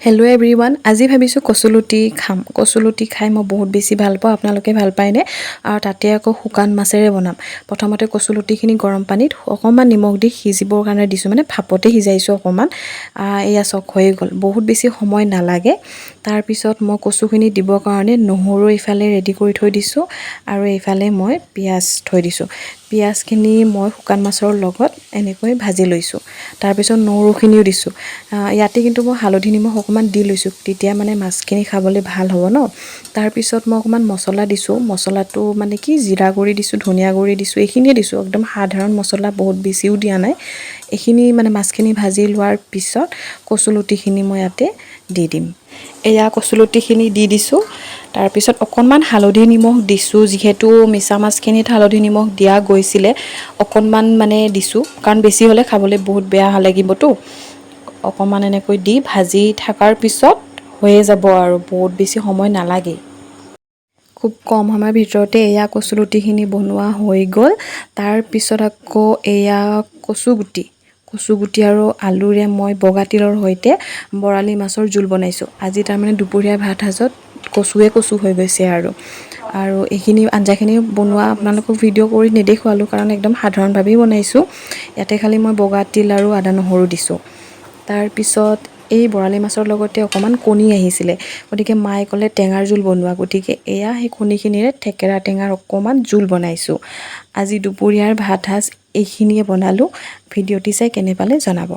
Hello' everyone, আজি ভাবিছোঁ কচুলুটি খাম। কচুলুটি খাই মই বহুত বেছি ভাল পাওঁ। আপোনালোকে ভাল পায়নে? আৰু তাতে আকৌ শুকান মাছেৰে বনাম। প্ৰথমতে কচুলুটিখিনি গৰম পানীত অকণমান নিমখ দি সিজিবৰ কাৰণে দিছোঁ, মানে ভাপতে সিজাইছোঁ অকণমান। এয়া চক হৈ গ'ল, বহুত বেছি সময় নালাগে। তাৰপিছত মই কচুখিনি দিবৰ কাৰণে নহৰু এইফালে ৰেডি কৰি থৈ দিছোঁ আৰু এইফালে মই পিঁয়াজ থৈ দিছোঁ। পিঁয়াজখিনি মই শুকান মাছৰ লগত এনেকৈ ভাজি লৈছোঁ। তাৰপিছত নহৰুখিনিও দিছোঁ। ইয়াতে কিন্তু মই হালধি নিমখ অকণমান দি লৈছোঁ, তেতিয়া মানে মাছখিনি খাবলৈ ভাল হ'ব ন। তাৰপিছত মই অকণমান মছলা দিছোঁ। মছলাটো মানে কি, জিৰা গুড়ি দিছোঁ, ধনিয়া গুড়ি দিছোঁ, এইখিনিয়ে দিছোঁ। একদম সাধাৰণ মছলা, বহুত বেছিও দিয়া নাই। এইখিনি মানে মাছখিনি ভাজি লোৱাৰ পিছত কচুলুটিখিনি মই ইয়াতে দি দিম। এয়া কচুলুটিখিনি দি দিছোঁ। তাৰপিছত অকণমান হালধি নিমখ দিছোঁ, যিহেতু মিছা মাছখিনিত হালধি নিমখ দিয়া গৈছিলে। অকণমান মানে দিছোঁ, কাৰণ বেছি হ'লে খাবলৈ বহুত বেয়া লাগিবতো। অকণমান এনেকৈ দি ভাজি থকাৰ পিছত হৈয়ে যাব আৰু বহুত বেছি সময় নালাগেই। খুব কম সময়ৰ ভিতৰতে এয়া কচুলুটিখিনি বনোৱা হৈ গ'ল। তাৰপিছত আকৌ এয়া কচুগুটি আৰু আলুৰে মই বগা তিলৰ সৈতে বৰালি মাছৰ জোল বনাইছোঁ। আজি তাৰমানে দুপৰীয়া ভাত সাজত কচু হৈ গৈছে আৰু এইখিনি আঞ্জাখিনি বনোৱা আপোনালোকক ভিডিঅ' কৰি নেদেখুৱালোঁ, কাৰণ একদম সাধাৰণভাৱেই বনাইছোঁ। ইয়াতে খালি মই বগা তিল আৰু আদা নহৰু দিছোঁ। তাৰপিছত এই বৰালি মাছৰ লগতে অকণমান কণী আহিছিলে, গতিকে মায়ে ক'লে টেঙাৰ জোল বনোৱা, গতিকে এয়া সেই কণীখিনিৰে থেকেৰা টেঙাৰ অকণমান জোল বনাইছোঁ। আজি দুপৰীয়াৰ ভাত সাজ এইখিনিয়ে বনালোঁ। ভিডিঅ'টি চাই কেনে পালে জনাব।